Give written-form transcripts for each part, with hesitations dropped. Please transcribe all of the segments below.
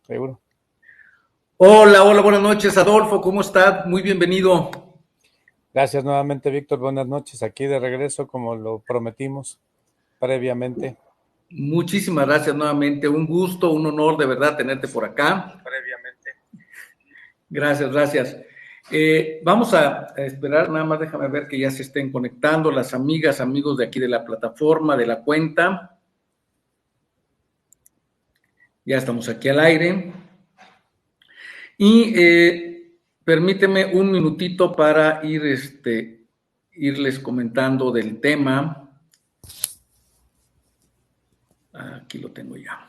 Seguro. Hola, hola, buenas noches, Adolfo, ¿cómo está? Muy bienvenido. Gracias nuevamente, Víctor. Buenas noches. Aquí de regreso, como lo prometimos previamente. Muchísimas gracias nuevamente, un gusto, un honor de verdad tenerte por acá. Previamente. Gracias, gracias. Vamos a esperar, nada más déjame ver que ya se estén conectando las amigas, amigos de aquí de la plataforma, de la cuenta. Ya estamos aquí al aire. Y permíteme un minutito para irles comentando del tema. Aquí lo tengo ya.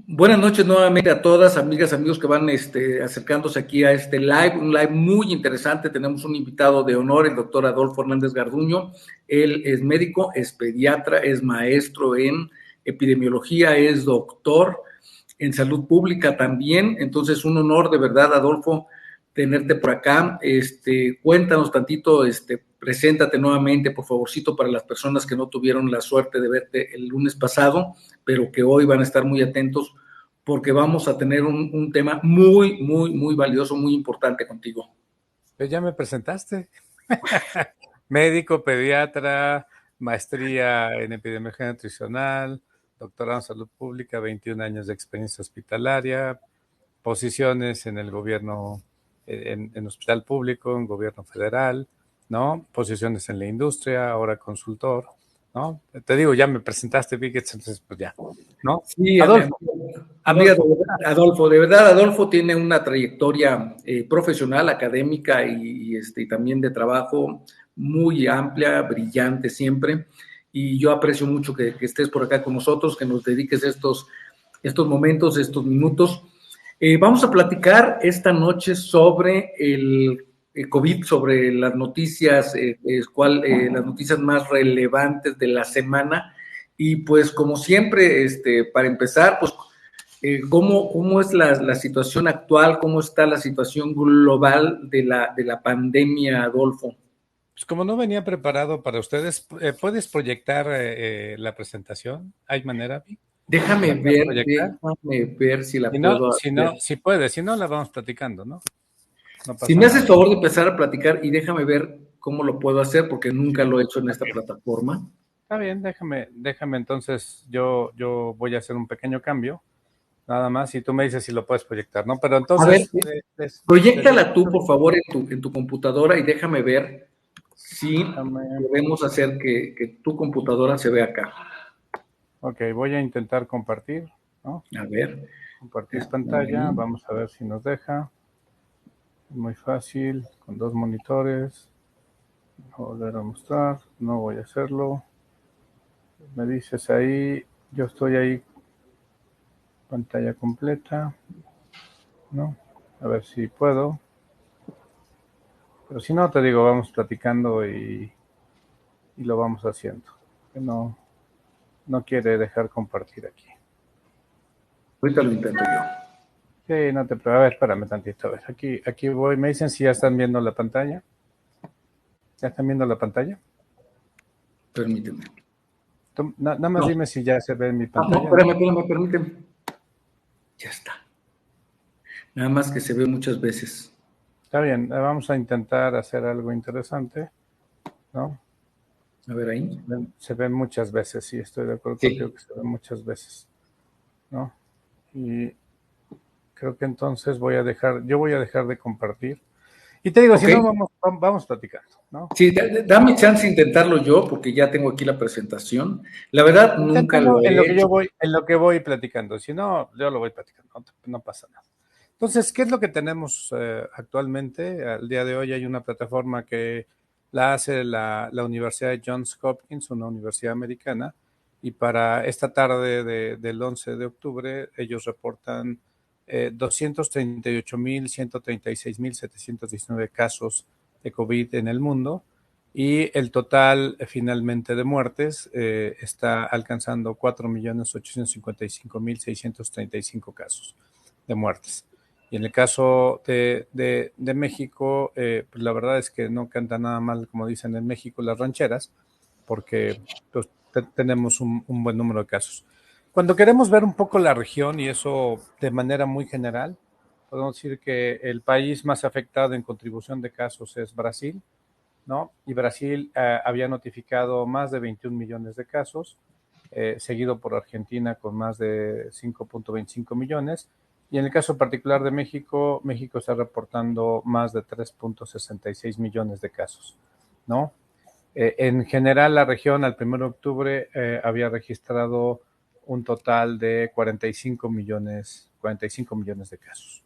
Buenas noches nuevamente a todas, amigas, amigos que van acercándose aquí a este live, un live muy interesante. Tenemos un invitado de honor, el doctor Adolfo Hernández Garduño. Él es médico, es pediatra, es maestro en epidemiología, es doctor en salud pública también. Entonces, un honor de verdad, Adolfo, tenerte por acá. Cuéntanos tantito, preséntate nuevamente, por favorcito, para las personas que no tuvieron la suerte de verte el lunes pasado, pero que hoy van a estar muy atentos porque vamos a tener un tema muy, muy, muy valioso, muy importante contigo. Pues ya me presentaste. Médico, pediatra, maestría en epidemiología nutricional, doctorado en salud pública, 21 años de experiencia hospitalaria, posiciones en el gobierno, en hospital público, en gobierno federal, ¿no? Posiciones en la industria, ahora consultor, ¿no? Te digo, ya me presentaste, Vic, entonces pues ya, ¿no? Sí, Adolfo, amiga, Adolfo, Adolfo, de verdad, Adolfo tiene una trayectoria profesional, académica y también de trabajo muy amplia, brillante siempre. Y yo aprecio mucho que estés por acá con nosotros, que nos dediques estos momentos, estos minutos. Vamos a platicar esta noche sobre el COVID, sobre las noticias, las noticias más relevantes de la semana. Y pues como siempre, para empezar, pues ¿cómo es la situación actual? ¿Cómo está la situación global de la pandemia, Adolfo? pues como no venía preparado para ustedes, ¿puedes proyectar la presentación? ¿Hay manera, Vic? ¿La puedes proyectar? Déjame ver si la Si no, puedo si no, hacer. si puedes, si no, la vamos platicando, ¿no? No Si pasa me haces nada. favor de empezar a platicar y déjame ver cómo lo puedo hacer, porque nunca lo he hecho en esta plataforma. Está bien, déjame entonces, yo voy a hacer un pequeño cambio, nada más, y tú me dices si lo puedes proyectar, ¿no? Pero A ver, entonces, proyéctala tú, por favor, en tu computadora y déjame ver si déjame, podemos hacer que tu computadora se vea acá. ok, voy a intentar compartir, ¿no? A ver, Compartir dame pantalla, ahí. vamos a ver si nos deja. Es muy fácil, con dos monitores. Volver a mostrar, no voy a hacerlo. Me dices ahí, yo estoy ahí, pantalla completa, ¿no? A ver si puedo. Pero si no, te digo, vamos platicando y lo vamos haciendo. Que no quiere dejar compartir aquí. Ahorita lo intento yo. Sí, no te preocupes. A ver, espérame tantito. A ver, aquí voy. Me dicen si ya están viendo la pantalla. ¿Ya están viendo la pantalla? Permíteme. Nada más No, dime si ya se ve en mi no, pantalla, ¿no? espérame, permíteme. Ya está. Nada más que se ve muchas veces. Está bien, vamos a intentar hacer algo interesante, ¿no? A ver ahí. Se ven muchas veces, sí, estoy de acuerdo contigo Sí. que se ven muchas veces, ¿no? Y creo que entonces yo voy a dejar de compartir. Y te digo, si Ok. no, vamos platicando, ¿no? Sí, dame chance de intentarlo yo porque ya tengo aquí la presentación. La verdad, nunca Inténtalo lo en lo he que hecho. en lo que voy platicando. Si no, yo lo voy platicando, no pasa nada. Entonces, ¿qué es lo que tenemos actualmente? Al día de hoy hay una plataforma que la hace la Universidad de Johns Hopkins, una universidad americana, y para esta tarde del 11 de octubre ellos reportan 238.136.719 casos de COVID en el mundo y el total finalmente de muertes está alcanzando 4.855.635 casos de muertes. Y en el caso de México, pues la verdad es que no canta nada mal, como dicen en México, las rancheras, porque pues, tenemos un buen número de casos. Cuando queremos ver un poco la región, y eso de manera muy general, podemos decir que el país más afectado en contribución de casos es Brasil, ¿no? Y Brasil había notificado más de 21 millones de casos, seguido por Argentina con más de 5.25 millones. Y en el caso particular de México, México está reportando más de 3.66 millones de casos, ¿no? En general, la región al 1 de octubre había registrado un total de 45 millones de casos,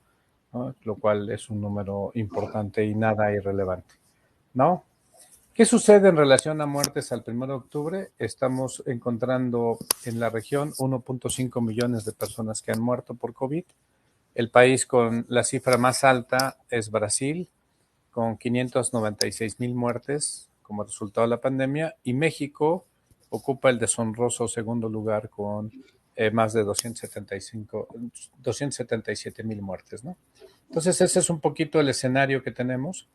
¿no? Lo cual es un número importante y nada irrelevante, ¿no? ¿Qué sucede en relación a muertes al 1 de octubre? Estamos encontrando en la región 1.5 millones de personas que han muerto por COVID. El país con la cifra más alta es Brasil, con 596,000 muertes como resultado de la pandemia, y México ocupa el deshonroso segundo lugar con más de 277,000 muertes, ¿no? Entonces ese es un poquito el escenario que tenemos.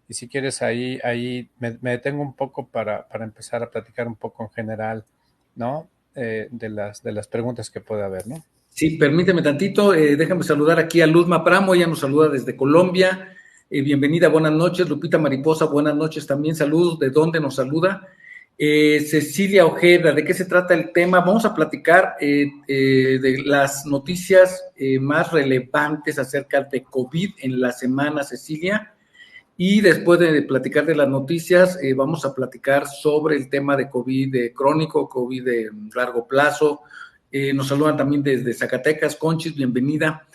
Y si quieres, ahí me detengo un poco para empezar a platicar un poco en general, ¿no? De las preguntas que puede haber, ¿no? Sí, permíteme tantito, déjame saludar aquí a Luzma Pramo, ella nos saluda desde Colombia. Bienvenida, buenas noches. Lupita Mariposa, buenas noches también, saludos. ¿De dónde nos saluda? Cecilia Ojeda, ¿de qué se trata el tema? Vamos a platicar de las noticias más relevantes acerca de COVID en la semana, Cecilia. Y después de platicar de las noticias, vamos a platicar sobre el tema de COVID crónico, COVID de largo plazo. Nos saludan también desde Zacatecas. Conchis, bienvenida.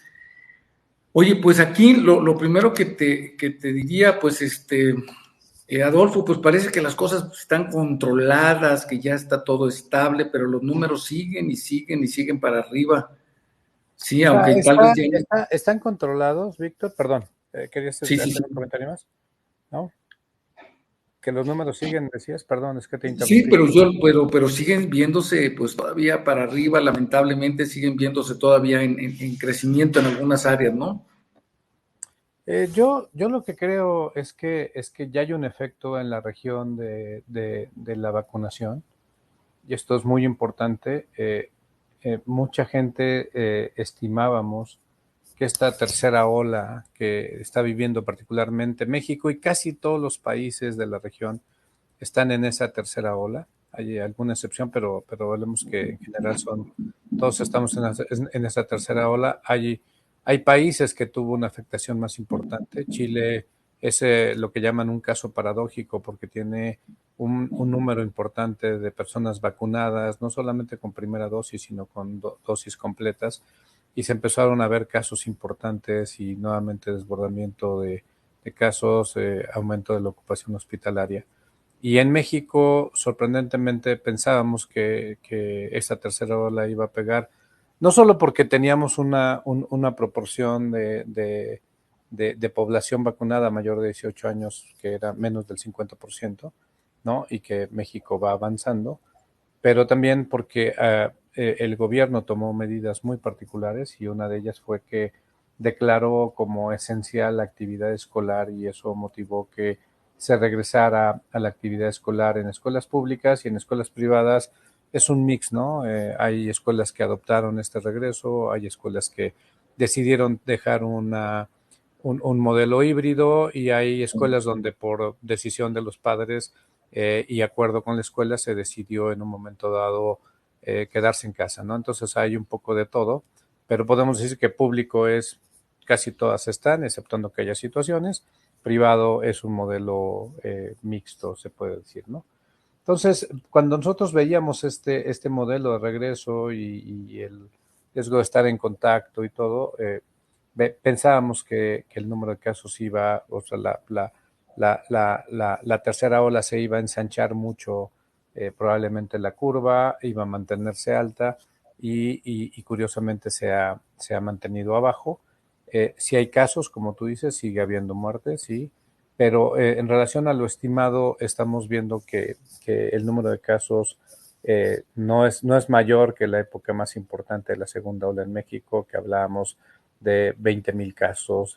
Oye, pues aquí lo primero que te diría, pues Adolfo, pues parece que las cosas están controladas, que ya está todo estable, pero los números siguen y siguen y siguen para arriba. Sí, aunque tal vez ya... Están controlados, Víctor. Perdón, ¿querías Sí, sí, hacer sí. un comentario más? ¿No? Que los números siguen, decías, perdón, es que te Sí, interrumpí. pero siguen viéndose pues todavía para arriba, lamentablemente siguen viéndose todavía en crecimiento en algunas áreas, ¿no? Yo lo que creo es que ya hay un efecto en la región de la vacunación, y esto es muy importante. Mucha gente estimábamos que esta tercera ola que está viviendo particularmente México y casi todos los países de la región están en esa tercera ola. Hay alguna excepción, pero vemos que en general todos estamos en esa tercera ola. Hay países que tuvo una afectación más importante. Chile es lo que llaman un caso paradójico porque tiene un número importante de personas vacunadas, no solamente con primera dosis, sino con dosis completas, y se empezaron a ver casos importantes y nuevamente desbordamiento de casos, aumento de la ocupación hospitalaria. Y en México, sorprendentemente, pensábamos que esta tercera ola iba a pegar, no solo porque teníamos una proporción de población vacunada mayor de 18 años que era menos del 50%, ¿no? Y que México va avanzando, pero también porque el gobierno tomó medidas muy particulares, y una de ellas fue que declaró como esencial la actividad escolar, y eso motivó que se regresara a la actividad escolar en escuelas públicas y en escuelas privadas. Es un mix, ¿no? Hay escuelas que adoptaron este regreso, hay escuelas que decidieron dejar un modelo híbrido, y hay escuelas donde por decisión de los padres y acuerdo con la escuela se decidió en un momento dado quedarse en casa, ¿no? Entonces hay un poco de todo, pero podemos decir que público es, casi todas están, exceptuando que haya situaciones. Privado es un modelo mixto, se puede decir, ¿no? Entonces, cuando nosotros veíamos este modelo de regreso y el riesgo de estar en contacto y todo, pensábamos que el número de casos iba, o sea, la tercera ola se iba a ensanchar mucho, probablemente la curva iba a mantenerse alta, y curiosamente se ha mantenido abajo. Si hay casos, como tú dices, sigue habiendo muertes, sí, pero en relación a lo estimado, estamos viendo que el número de casos no es mayor que la época más importante de la segunda ola en México, que hablábamos de 20,000 casos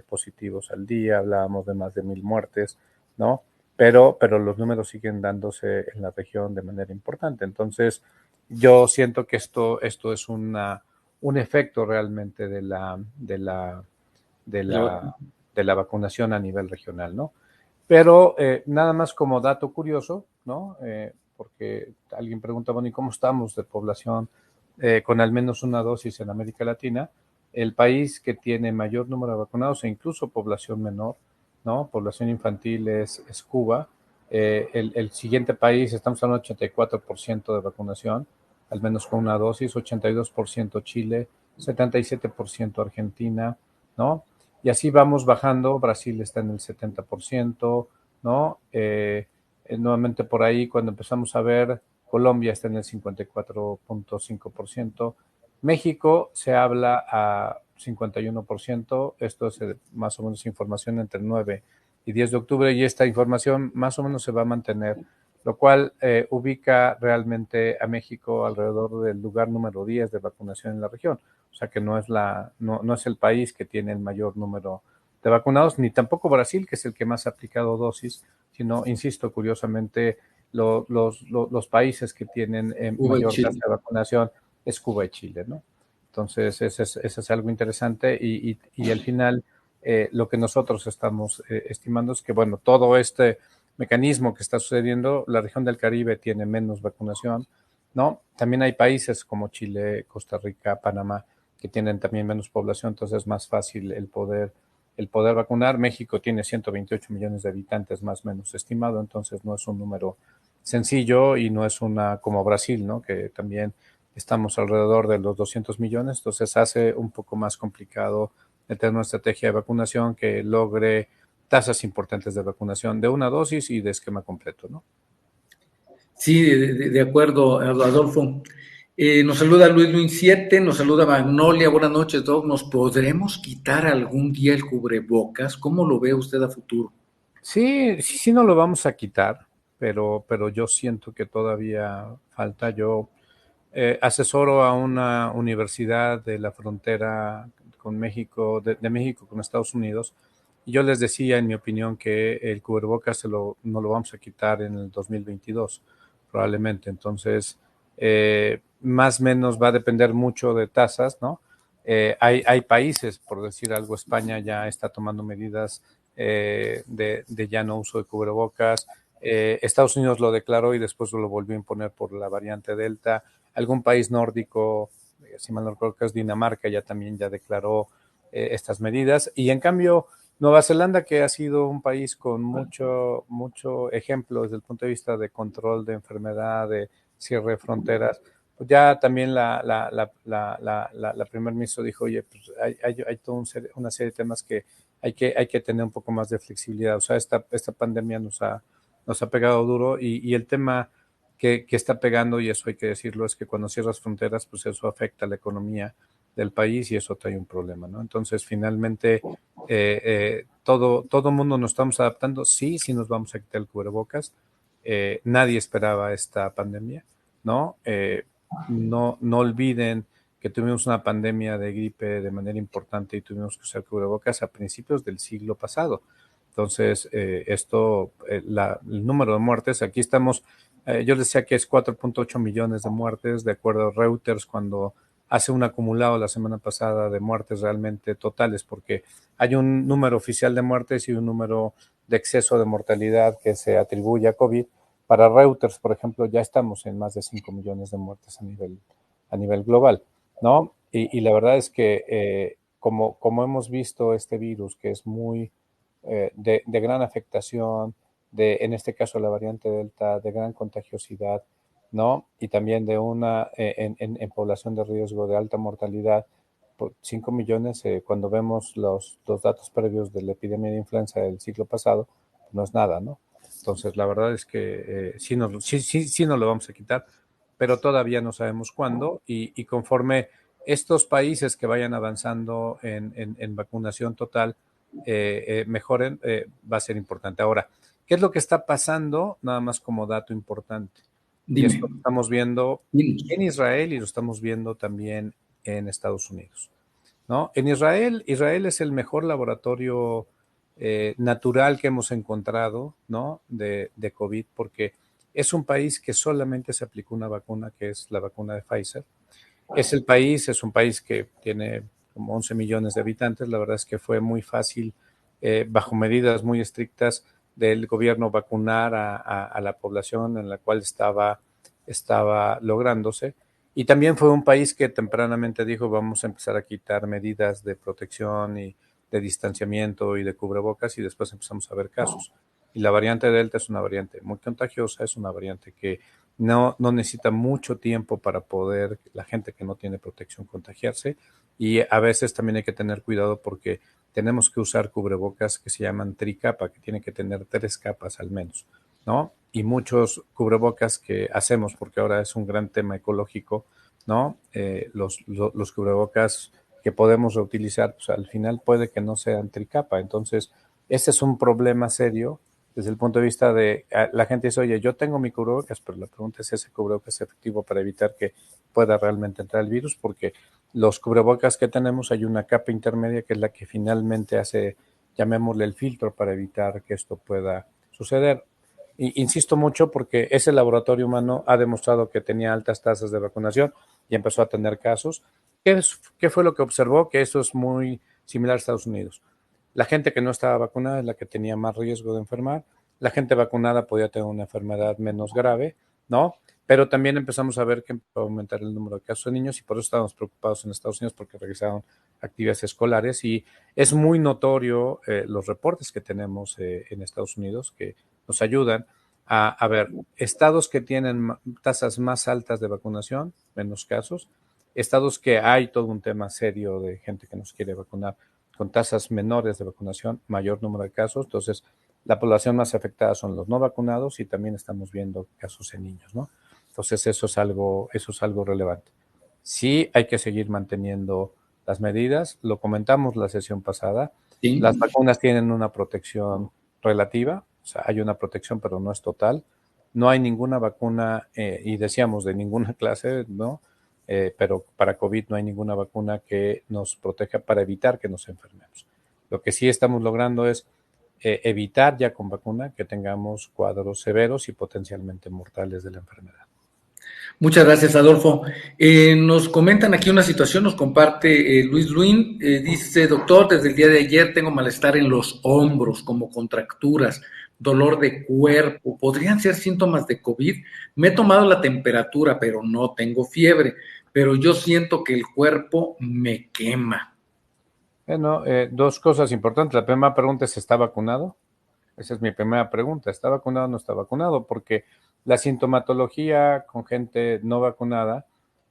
positivos al día, hablábamos de más de 1,000 muertes, ¿no? Pero los números siguen dándose en la región de manera importante. Entonces, yo siento que esto es un efecto realmente de la, de la vacunación a nivel regional, ¿no? Pero nada más como dato curioso, ¿no? Porque alguien pregunta, bueno, ¿y cómo estamos de población con al menos una dosis en América Latina? El país que tiene mayor número de vacunados e incluso población menor, ¿no? Población infantil es Cuba. El siguiente país, estamos hablando de 84% de vacunación, al menos con una dosis, 82% Chile, 77% Argentina, ¿no? Y así vamos bajando, Brasil está en el 70%, ¿no? Nuevamente por ahí, cuando empezamos a ver, Colombia está en el 54.5%, México se habla a 51%, esto es más o menos información entre 9 y 10 de octubre, y esta información más o menos se va a mantener, lo cual ubica realmente a México alrededor del lugar número 10 de vacunación en la región. O sea que no es el país que tiene el mayor número de vacunados, ni tampoco Brasil, que es el que más ha aplicado dosis, sino, insisto, curiosamente, los países que tienen Cuba y mayor tasa Chile. de vacunación es Cuba y Chile, ¿no? Entonces, eso es algo interesante y al final lo que nosotros estamos estimando es que, bueno, todo este mecanismo que está sucediendo, la región del Caribe tiene menos vacunación, ¿no? También hay países como Chile, Costa Rica, Panamá, que tienen también menos población, entonces es más fácil el poder vacunar. México tiene 128 millones de habitantes más o menos estimado, entonces no es un número sencillo y no es una como Brasil, ¿no? Que también estamos alrededor de los 200 millones, entonces hace un poco más complicado tener una estrategia de vacunación que logre tasas importantes de vacunación de una dosis y de esquema completo, ¿no? Sí, de acuerdo, Adolfo. Nos saluda Luis Luis 7, nos saluda Magnolia. Buenas noches, Doc. ¿Nos podremos quitar algún día el cubrebocas? ¿Cómo lo ve usted a futuro? Sí, no lo vamos a quitar, pero yo siento que todavía falta. Yo asesoro a una universidad de la frontera con México, de México con Estados Unidos, y yo les decía, en mi opinión, que el cubrebocas no lo vamos a quitar en el 2022, probablemente. Entonces, más o menos va a depender mucho de tasas, ¿no? Hay países, por decir algo, España ya está tomando medidas de ya no uso de cubrebocas. Estados Unidos lo declaró y después lo volvió a imponer por la variante Delta. Algún país nórdico, si mal no recuerdo que es Dinamarca, ya también ya declaró estas medidas. Y en cambio, Nueva Zelanda, que ha sido un país con mucho ejemplo desde el punto de vista de control de enfermedad, de cierre de fronteras, pues ya también la primer ministro dijo, oye, pues hay toda una serie de temas que hay que tener un poco más de flexibilidad. O sea, esta pandemia nos ha pegado duro y el tema que está pegando, y eso hay que decirlo, es que cuando cierras fronteras, pues eso afecta a la economía del país y eso trae un problema, ¿no? Entonces, finalmente, todo mundo nos estamos adaptando. Sí nos vamos a quitar el cubrebocas. Nadie esperaba esta pandemia, ¿no? No olviden que tuvimos una pandemia de gripe de manera importante y tuvimos que usar cubrebocas a principios del siglo pasado. Entonces, el número de muertes, aquí estamos, yo les decía que es 4.8 millones de muertes, de acuerdo a Reuters, cuando hace un acumulado la semana pasada de muertes realmente totales, porque hay un número oficial de muertes y un número de exceso de mortalidad que se atribuye a COVID. Para Reuters, por ejemplo, ya estamos en más de 5 millones de muertes a nivel global, ¿no? Y la verdad es que como hemos visto este virus, que es muy de gran afectación, en este caso la variante Delta, de gran contagiosidad, ¿no? Y también de en población de riesgo de alta mortalidad, por 5 millones, cuando vemos los datos previos de la epidemia de influenza del siglo pasado, no es nada, ¿no? Entonces, la verdad es que sí nos lo vamos a quitar, pero todavía no sabemos cuándo y conforme estos países que vayan avanzando en vacunación total mejoren, va a ser importante. Ahora, ¿qué es lo que está pasando? Nada más como dato importante. Y Dime, esto lo estamos viendo dinos. en Israel y lo estamos viendo también en Estados Unidos, ¿no? En Israel es el mejor laboratorio natural que hemos encontrado, ¿no? De COVID, porque es un país que solamente se aplicó una vacuna, que es la vacuna de Pfizer. Es un país que tiene como 11 millones de habitantes. La verdad es que fue muy fácil, bajo medidas muy estrictas del gobierno, vacunar a la población en la cual estaba lográndose. Y también fue un país que tempranamente dijo, vamos a empezar a quitar medidas de protección y de distanciamiento y de cubrebocas, y después empezamos a ver casos. Y la variante Delta es una variante muy contagiosa, es una variante que no necesita mucho tiempo para poder la gente que no tiene protección contagiarse, y a veces también hay que tener cuidado porque tenemos que usar cubrebocas que se llaman tricapa, que tienen que tener 3 capas al menos, ¿no? Y muchos cubrebocas que hacemos, porque ahora es un gran tema ecológico, ¿no? Los cubrebocas que podemos reutilizar, pues al final puede que no sean tricapa. Entonces, ese es un problema serio desde el punto de vista de la gente dice, oye, yo tengo mi cubrebocas, pero la pregunta es, ¿ese cubrebocas es efectivo para evitar que pueda realmente entrar el virus? Porque los cubrebocas que tenemos, hay una capa intermedia que es la que finalmente hace, llamémosle, el filtro para evitar que esto pueda suceder. Insisto mucho porque ese laboratorio humano ha demostrado que tenía altas tasas de vacunación y empezó a tener casos. ¿Qué fue lo que observó? Que eso es muy similar a Estados Unidos. La gente que no estaba vacunada es la que tenía más riesgo de enfermar. La gente vacunada podía tener una enfermedad menos grave, ¿no? Pero también empezamos a ver que empezó a aumentar el número de casos de niños, y por eso estábamos preocupados en Estados Unidos porque regresaron actividades escolares, y es muy notorio los reportes que tenemos en Estados Unidos que nos ayudan a ver estados que tienen tasas más altas de vacunación, menos casos, estados que hay todo un tema serio de gente que nos quiere vacunar con tasas menores de vacunación, mayor número de casos. Entonces, la población más afectada son los no vacunados, y también estamos viendo casos en niños, ¿no? Entonces, eso es algo relevante. Sí hay que seguir manteniendo las medidas, lo comentamos la sesión pasada, Sí. las vacunas tienen una protección relativa, o sea, hay una protección, pero no es total. No hay ninguna vacuna, y decíamos de ninguna clase, ¿no? Pero para COVID no hay ninguna vacuna que nos proteja para evitar que nos enfermemos. Lo que sí estamos logrando es evitar ya con vacuna que tengamos cuadros severos y potencialmente mortales de la enfermedad. Muchas gracias, Adolfo. Nos comentan aquí una situación, nos comparte Luis Luin, dice, doctor, desde el día de ayer tengo malestar en los hombros, como contracturas, dolor de cuerpo, ¿podrían ser síntomas de COVID? Me he tomado la temperatura, pero no tengo fiebre, pero yo siento que el cuerpo me quema. Bueno, dos cosas importantes. La primera pregunta es, ¿está vacunado? Esa es mi primera pregunta. ¿Está vacunado o no está vacunado? Porque la sintomatología con gente no vacunada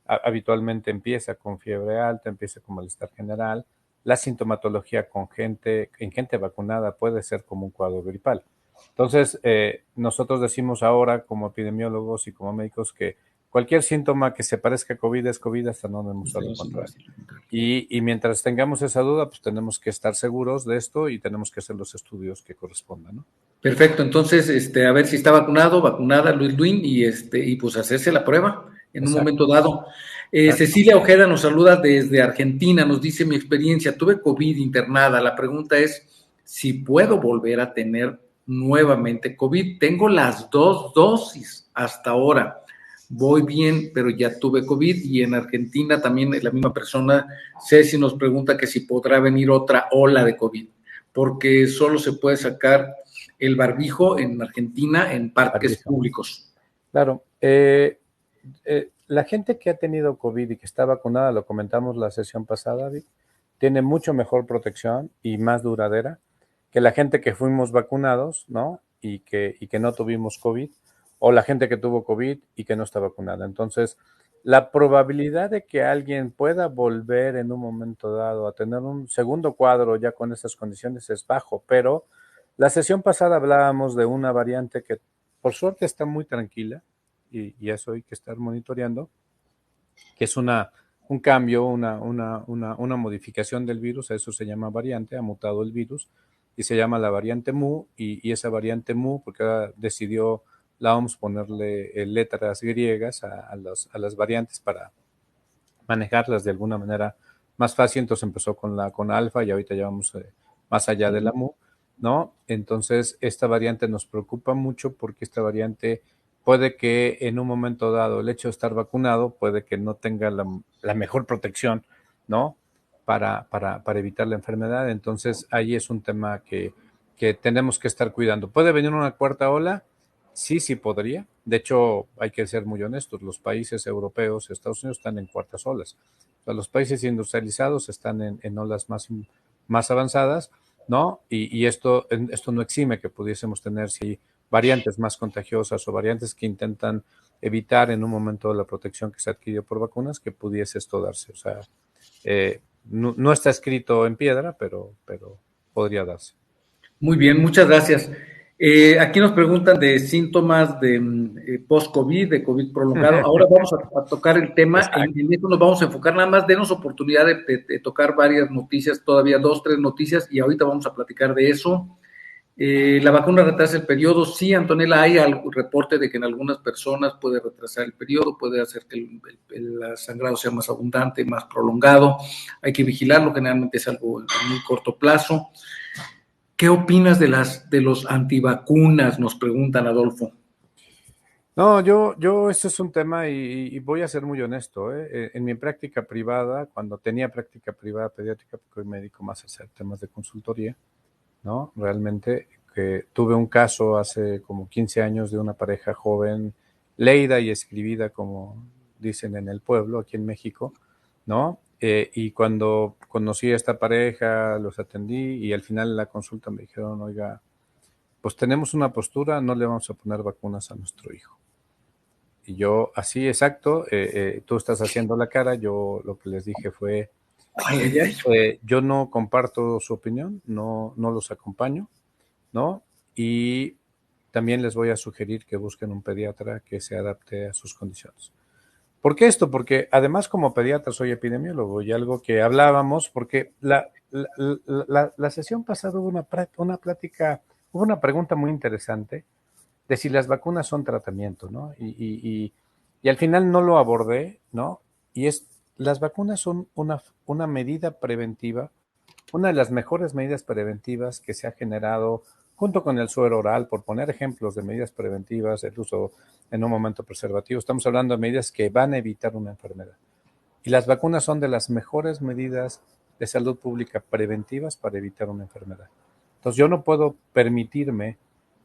habitualmente empieza con fiebre alta, empieza con malestar general. La sintomatología en gente vacunada puede ser como un cuadro gripal. Entonces, nosotros decimos ahora como epidemiólogos y como médicos que cualquier síntoma que se parezca a COVID es COVID hasta no demostrar lo contrario. Y mientras tengamos esa duda, pues tenemos que estar seguros de esto y tenemos que hacer los estudios que correspondan, ¿no? Perfecto, entonces, a ver si está vacunado, vacunada Luis Luin, y pues hacerse la prueba en un Exacto. momento dado. Exacto. Cecilia Ojeda nos saluda desde Argentina, nos dice mi experiencia, tuve COVID internada, la pregunta es si puedo volver a tener nuevamente COVID. Tengo las 2 dosis hasta ahora, voy bien, pero ya tuve COVID, y en Argentina también la misma persona, Ceci, nos pregunta que si podrá venir otra ola de COVID, porque solo se puede sacar el barbijo en Argentina en parques Barbijo. públicos. Claro. La gente que ha tenido COVID y que está vacunada, lo comentamos la sesión pasada, Vic, tiene mucho mejor protección y más duradera que la gente que fuimos vacunados, ¿no? Y que no tuvimos COVID, o la gente que tuvo COVID y que no está vacunada. Entonces, la probabilidad de que alguien pueda volver en un momento dado a tener un segundo cuadro ya con esas condiciones es bajo, pero la sesión pasada hablábamos de una variante que por suerte está muy tranquila, y eso hay que estar monitoreando, que es un cambio, una modificación del virus. Eso se llama variante, ha mutado el virus y se llama la variante Mu, y esa variante Mu, porque ahora decidió la OMS ponerle letras griegas a las variantes para manejarlas de alguna manera más fácil. Entonces empezó con alfa y ahorita ya vamos más allá de la Mu, ¿no? Entonces esta variante nos preocupa mucho porque esta variante puede que en un momento dado el hecho de estar vacunado puede que no tenga la mejor protección, ¿no? Para evitar la enfermedad. Entonces, ahí es un tema que tenemos que estar cuidando. ¿Puede venir una cuarta ola? Sí, sí podría. De hecho, hay que ser muy honestos. Los países europeos, Estados Unidos, están en cuartas olas. O sea, los países industrializados están en olas más avanzadas, ¿no? Y esto no exime que pudiésemos tener, si variantes más contagiosas o variantes que intentan evitar en un momento la protección que se adquirió por vacunas, que pudiese esto darse. O sea, no está escrito en piedra, pero podría darse. Muy bien, muchas gracias. Aquí nos preguntan de síntomas de post-COVID, de COVID prolongado. Ahora vamos a tocar el tema, Exacto. en esto nos vamos a enfocar, nada más denos oportunidad de tocar varias noticias, todavía 2, 3 noticias, y ahorita vamos a platicar de eso. La vacuna retrasa el periodo. Sí, Antonella, hay algún reporte de que en algunas personas puede retrasar el periodo, puede hacer que el sangrado sea más abundante, más prolongado. Hay que vigilarlo, generalmente es algo a muy corto plazo. ¿Qué opinas de los antivacunas? Nos preguntan, Adolfo. No, este es un tema y voy a ser muy honesto, ¿eh? En mi práctica privada, cuando tenía práctica privada pediátrica, porque hoy me dedico más a hacer temas de consultoría, ¿no? Realmente, que tuve un caso hace como 15 años de una pareja joven, leída y escribida, como dicen en el pueblo, aquí en México, ¿no? Y cuando conocí a esta pareja, los atendí y al final de la consulta me dijeron, oiga, pues tenemos una postura, no le vamos a poner vacunas a nuestro hijo. Y yo, así exacto, tú estás haciendo la cara, yo lo que les dije fue, Ay, ay, ay. yo no comparto su opinión, no los acompaño, ¿no? Y también les voy a sugerir que busquen un pediatra que se adapte a sus condiciones. ¿Por qué esto? Porque además como pediatra soy epidemiólogo y algo que hablábamos, porque la sesión pasada hubo una plática, hubo una pregunta muy interesante de si las vacunas son tratamiento, ¿no? Y al final no lo abordé, ¿no? Y las vacunas son una medida preventiva, una de las mejores medidas preventivas que se ha generado junto con el suero oral, por poner ejemplos de medidas preventivas, el uso en un momento preservativo. Estamos hablando de medidas que van a evitar una enfermedad. Y las vacunas son de las mejores medidas de salud pública preventivas para evitar una enfermedad. Entonces yo no puedo permitirme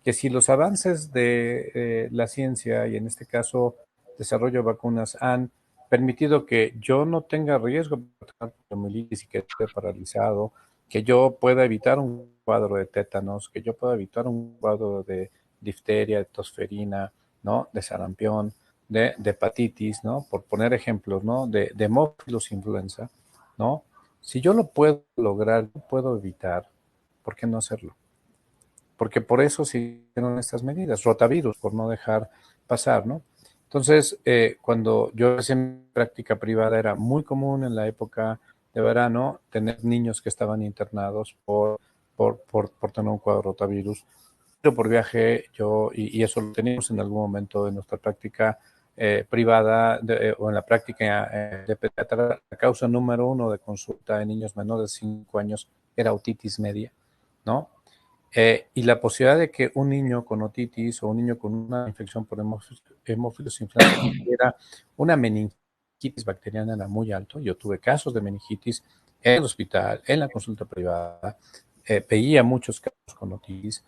que si los avances de la ciencia y en este caso desarrollo de vacunas han permitido que yo no tenga riesgo de poliomielitis y que esté paralizado, que yo pueda evitar un cuadro de tétanos, que yo pueda evitar un cuadro de difteria, de tosferina, ¿no? De sarampión, de hepatitis, ¿no? Por poner ejemplos, ¿no? De hemófilos influenza, ¿no? Si yo lo puedo lograr, puedo evitar, ¿por qué no hacerlo? Porque por eso se hicieron estas medidas, rotavirus, por no dejar pasar, ¿no? Entonces, cuando yo hacía mi práctica privada, era muy común en la época de verano tener niños que estaban internados por tener un cuadro de rotavirus. Pero por viaje, y eso lo teníamos en algún momento de nuestra práctica privada o en la práctica de pediatra, la causa número uno de consulta en niños menores de 5 años era otitis media, ¿no? Y la posibilidad de que un niño con otitis o un niño con una infección por hemófilos influenza tuviera una meningitis bacteriana era muy alto. Yo tuve casos de meningitis en el hospital, en la consulta privada, veía muchos casos con otitis,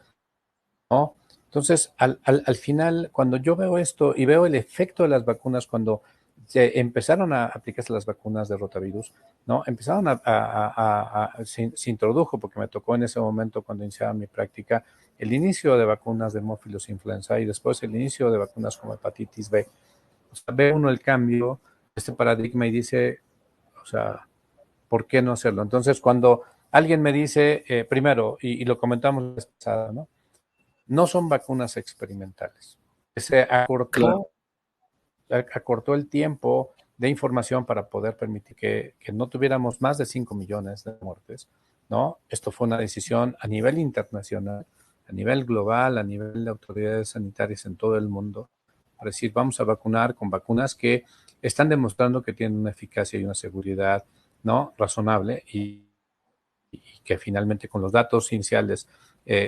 ¿no? Entonces, al final, cuando yo veo esto y veo el efecto de las vacunas, cuando se empezaron a aplicarse las vacunas de rotavirus, ¿no? Empezaron se introdujo, porque me tocó en ese momento cuando iniciaba mi práctica, el inicio de vacunas de hemófilos influenza y después el inicio de vacunas como hepatitis B. O sea, ve uno el cambio, este paradigma y dice, o sea, ¿por qué no hacerlo? Entonces, cuando alguien me dice, primero, y lo comentamos la vez pasada, ¿no? No son vacunas experimentales. Se Claro. acortó el tiempo de información para poder permitir que no tuviéramos más de 5 millones de muertes, ¿no? Esto fue una decisión a nivel internacional, a nivel global, a nivel de autoridades sanitarias en todo el mundo, para decir, vamos a vacunar con vacunas que están demostrando que tienen una eficacia y una seguridad, ¿no? Razonable y que finalmente con los datos iniciales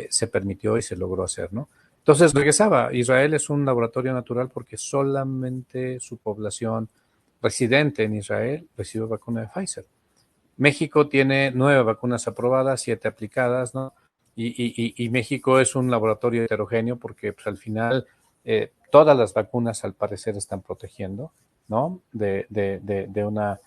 se permitió y se logró hacer, ¿no? Entonces regresaba, Israel es un laboratorio natural porque solamente su población residente en Israel recibe vacuna de Pfizer. México tiene 9 vacunas aprobadas, 7 aplicadas, ¿no? Y México es un laboratorio heterogéneo porque pues, al final todas las vacunas al parecer están protegiendo, ¿no? De una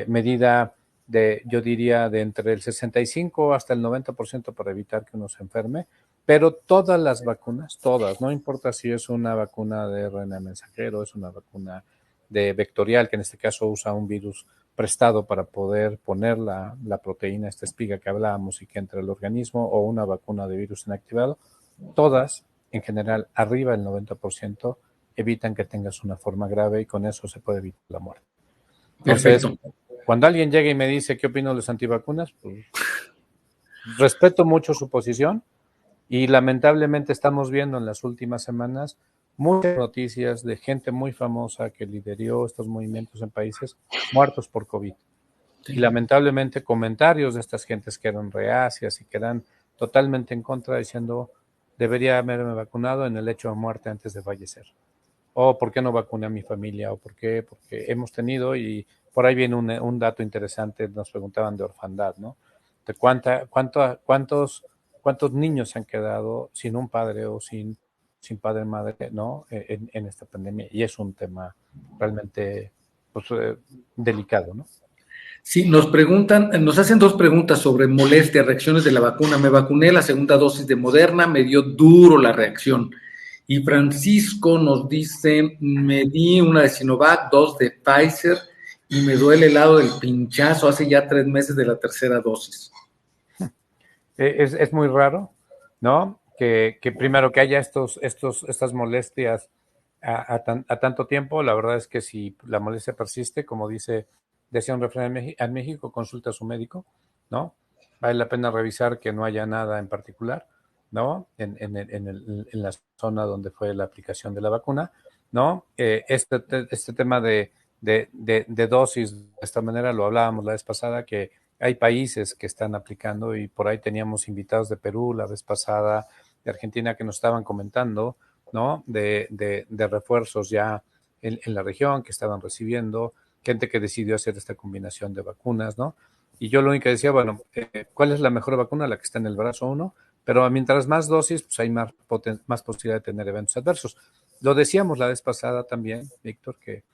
medida de, yo diría, de entre el 65 hasta el 90% para evitar que uno se enferme, pero todas las vacunas, todas, no importa si es una vacuna de RNA mensajero, es una vacuna de vectorial, que en este caso usa un virus prestado para poder poner la proteína, esta espiga que hablábamos y que entre el organismo, o una vacuna de virus inactivado, todas, en general, arriba del 90%, evitan que tengas una forma grave y con eso se puede evitar la muerte. Entonces, Perfecto. cuando alguien llega y me dice qué opino de los antivacunas, pues respeto mucho su posición y lamentablemente estamos viendo en las últimas semanas muchas noticias de gente muy famosa que lideró estos movimientos en países muertos por COVID. Y lamentablemente comentarios de estas gentes que eran reacias y que eran totalmente en contra diciendo debería haberme vacunado en el hecho de muerte antes de fallecer. O por qué no vacuné a mi familia, o por qué, porque hemos tenido, y por ahí viene un dato interesante, nos preguntaban de orfandad, ¿no? De cuántos niños se han quedado sin un padre o sin padre madre, ¿no? En esta pandemia. Y es un tema realmente pues, delicado, ¿no? Sí, nos preguntan, nos hacen dos preguntas sobre molestias, reacciones de la vacuna. Me vacuné la segunda dosis de Moderna, me dio duro la reacción. Y Francisco nos dice, me di una de Sinovac, 2 de Pfizer y me duele el lado del pinchazo hace ya 3 meses de la tercera dosis. Es muy raro, ¿no? Que primero que haya estas molestias a tanto tiempo, la verdad es que si la molestia persiste, como decía un refrán en México, consulta a su médico, ¿no? Vale la pena revisar que no haya nada en particular, ¿no? En la zona donde fue la aplicación de la vacuna, ¿no? Este tema de dosis, de esta manera lo hablábamos la vez pasada, que hay países que están aplicando y por ahí teníamos invitados de Perú la vez pasada, de Argentina que nos estaban comentando, ¿no? De refuerzos ya en la región que estaban recibiendo, gente que decidió hacer esta combinación de vacunas, ¿no? Y yo lo único que decía, bueno, ¿cuál es la mejor vacuna? La que está en el brazo uno, pero mientras más dosis, pues hay más posibilidad de tener eventos adversos. Lo decíamos la vez pasada también, Víctor, que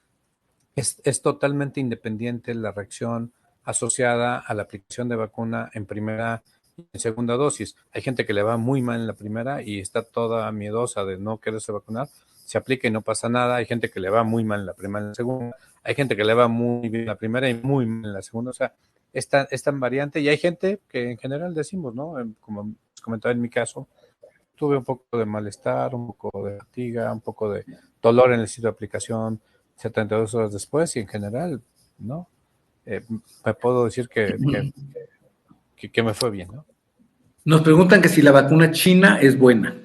es totalmente independiente la reacción asociada a la aplicación de vacuna en primera y en segunda dosis. Hay gente que le va muy mal en la primera y está toda miedosa de no quererse vacunar. Se aplica y no pasa nada. Hay gente que le va muy mal en la primera y en la segunda. Hay gente que le va muy bien en la primera y muy mal en la segunda. O sea, es tan variante. Y hay gente que en general decimos, ¿no? Como comentaba en mi caso, tuve un poco de malestar, un poco de fatiga, un poco de dolor en el sitio de aplicación 72 horas después y en general, ¿no? Me puedo decir que me fue bien, ¿no? Nos preguntan que si la vacuna china es buena.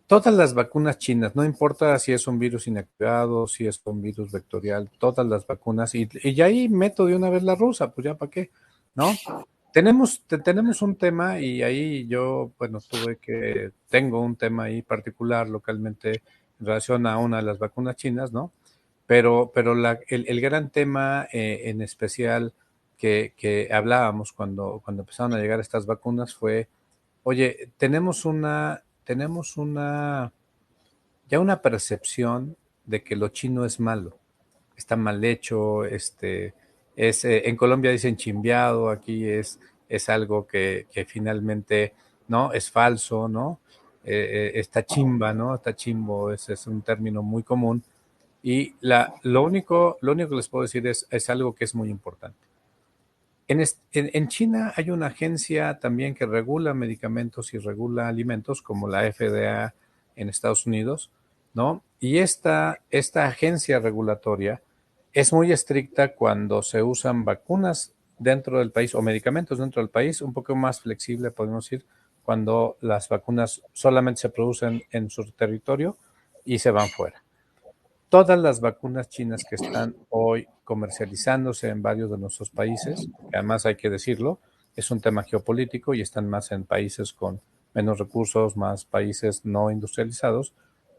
Todas las vacunas chinas, no importa si es un virus inactivado, si es un virus vectorial, todas las vacunas, y ya ahí meto de una vez la rusa, pues ya para qué, ¿no? Tenemos un tema y ahí yo, bueno, tengo un tema ahí particular localmente en relación a una de las vacunas chinas, ¿no? Pero el gran tema en especial que hablábamos cuando empezaron a llegar estas vacunas fue, oye, ya una percepción de que lo chino es malo, está mal hecho, en Colombia dicen chimbeado, aquí es algo que finalmente, ¿no? Es falso, ¿no? Está chimba, ¿no? Está chimbo, ese es un término muy común. Y lo único que les puedo decir es algo que es muy importante. En China hay una agencia también que regula medicamentos y regula alimentos, como la FDA en Estados Unidos, ¿no? Y esta agencia regulatoria es muy estricta cuando se usan vacunas dentro del país o medicamentos dentro del país, un poco más flexible, podemos decir, cuando las vacunas solamente se producen en su territorio y se van fuera. Todas las vacunas chinas que están hoy comercializándose en varios de nuestros países, porque además hay que decirlo, es un tema geopolítico y están más en países con menos recursos, más países no industrializados,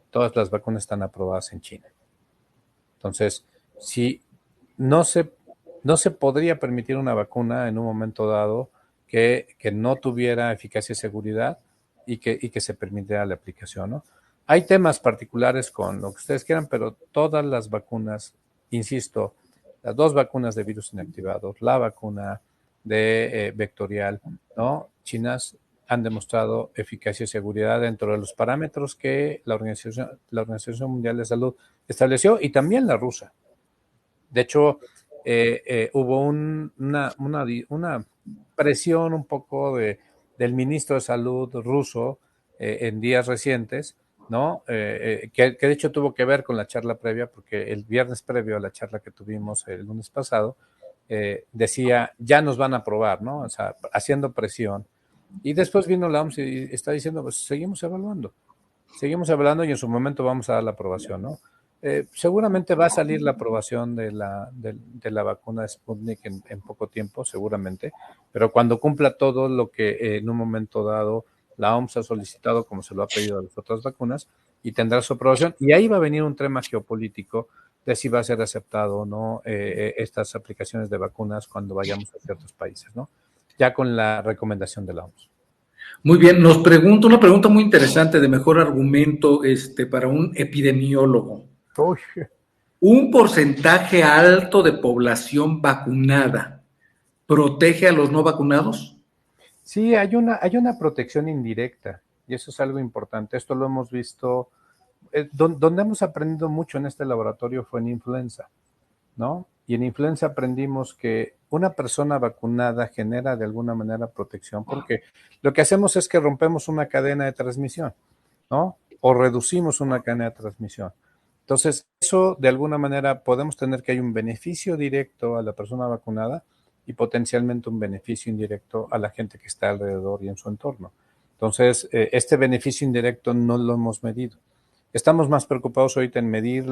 todas las vacunas están aprobadas en China. Entonces, si no se, no se podría permitir una vacuna en un momento dado que no tuviera eficacia y seguridad y que se permitiera la aplicación, ¿no? Hay temas particulares con lo que ustedes quieran, pero todas las vacunas, insisto, las dos vacunas de virus inactivados, la vacuna de vectorial, ¿no? Chinas han demostrado eficacia y seguridad dentro de los parámetros que la Organización Mundial de Salud estableció y también la rusa. De hecho, hubo una presión un poco del ministro de Salud ruso en días recientes, ¿no? Que de hecho tuvo que ver con la charla previa, porque el viernes previo a la charla que tuvimos el lunes pasado, decía, ya nos van a aprobar, ¿no? O sea, haciendo presión. Y después vino la OMS y está diciendo, pues seguimos evaluando y en su momento vamos a dar la aprobación, ¿no? Seguramente va a salir la aprobación de la vacuna Sputnik en poco tiempo, seguramente, pero cuando cumpla todo lo que en un momento dado la OMS ha solicitado, como se lo ha pedido a las otras vacunas, y tendrá su aprobación. Y ahí va a venir un tema geopolítico de si va a ser aceptado o no estas aplicaciones de vacunas cuando vayamos a ciertos países, ¿no? Ya con la recomendación de la OMS. Muy bien, nos pregunta una pregunta muy interesante de mejor argumento para un epidemiólogo. Uy. ¿Un porcentaje alto de población vacunada protege a los no vacunados? Sí, hay una protección indirecta y eso es algo importante. Esto lo hemos visto, donde hemos aprendido mucho en este laboratorio fue en influenza, ¿no? Y en influenza aprendimos que una persona vacunada genera de alguna manera protección porque lo que hacemos es que rompemos una cadena de transmisión, ¿no? O reducimos una cadena de transmisión. Entonces, eso de alguna manera podemos tener que hay un beneficio directo a la persona vacunada y potencialmente un beneficio indirecto a la gente que está alrededor y en su entorno. Entonces, este beneficio indirecto no lo hemos medido. Estamos más preocupados ahorita en medir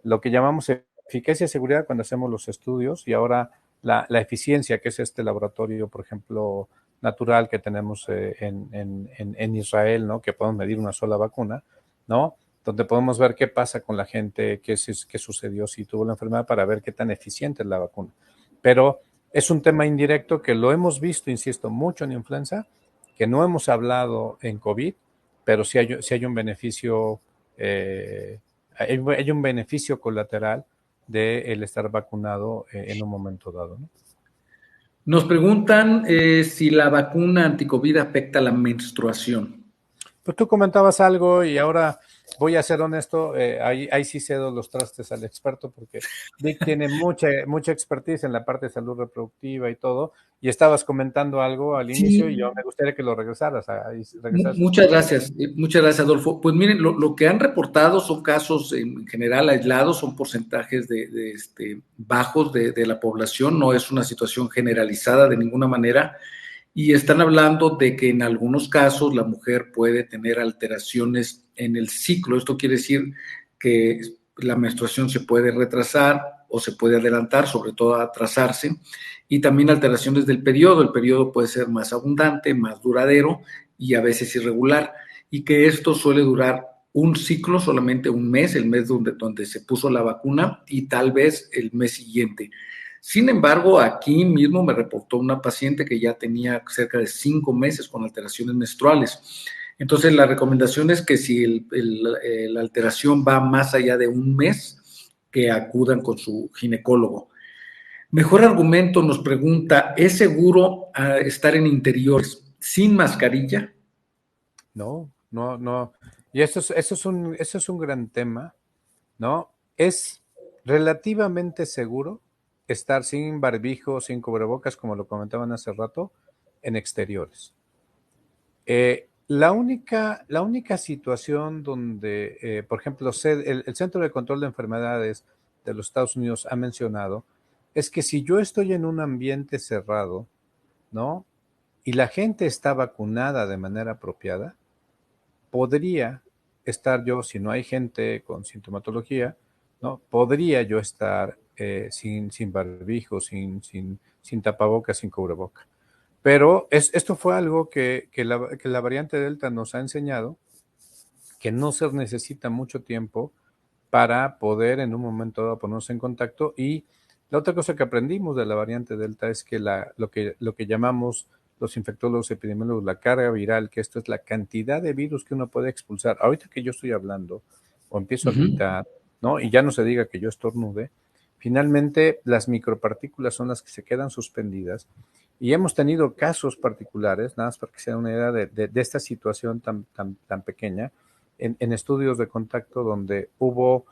lo que llamamos eficacia y seguridad cuando hacemos los estudios y ahora la eficiencia, que es este laboratorio, por ejemplo, natural que tenemos en Israel, ¿no? Que podemos medir una sola vacuna, ¿no? Donde podemos ver qué pasa con la gente, qué sucedió si tuvo la enfermedad para ver qué tan eficiente es la vacuna. Pero es un tema indirecto que lo hemos visto, insisto, mucho en influenza, que no hemos hablado en COVID, pero sí hay un beneficio, hay un beneficio colateral de el estar vacunado en un momento dado, ¿no? Nos preguntan si la vacuna anticovid afecta la menstruación. Pues tú comentabas algo y ahora voy a ser honesto, ahí sí cedo los trastes al experto porque Vic tiene mucha expertise en la parte de salud reproductiva y todo, y estabas comentando algo al inicio y yo Sí, me gustaría que lo regresaras. muchas gracias, Adolfo. Pues miren, lo que han reportado son casos en general aislados, son porcentajes bajos de la población, no es una situación generalizada de ninguna manera, y están hablando de que en algunos casos la mujer puede tener alteraciones en el ciclo. Esto quiere decir que la menstruación se puede retrasar o se puede adelantar, sobre todo atrasarse, y también alteraciones del periodo. El periodo puede ser más abundante, más duradero y a veces irregular, y que esto suele durar un ciclo, solamente un mes, el mes donde se puso la vacuna y tal vez el mes siguiente. Sin embargo, aquí mismo me reportó una paciente que ya tenía cerca de 5 meses con alteraciones menstruales. Entonces, la recomendación es que si la alteración va más allá de un mes, que acudan con su ginecólogo. Mejor argumento nos pregunta, ¿es seguro estar en interiores sin mascarilla? No. Y eso es un gran tema, ¿no? Es relativamente seguro estar sin barbijo, sin cubrebocas, como lo comentaban hace rato, en exteriores. La única situación donde, por ejemplo, el Centro de Control de Enfermedades de los Estados Unidos ha mencionado, es que si yo estoy en un ambiente cerrado, ¿no? Y la gente está vacunada de manera apropiada, podría estar yo, si no hay gente con sintomatología, ¿no? Podría yo estar sin barbijo, sin tapabocas, sin cubreboca. Pero esto fue algo que la variante Delta nos ha enseñado, que no se necesita mucho tiempo para poder en un momento dado ponernos en contacto. Y la otra cosa que aprendimos de la variante Delta es que lo que llamamos los infectólogos epidemiólogos la carga viral, que esto es la cantidad de virus que uno puede expulsar. Ahorita que yo estoy hablando o empiezo a gritar, ¿no? Y ya no se diga que yo estornude, finalmente las micropartículas son las que se quedan suspendidas. Y hemos tenido casos particulares, nada más para que se den una idea de esta situación tan pequeña, en estudios de contacto donde hubo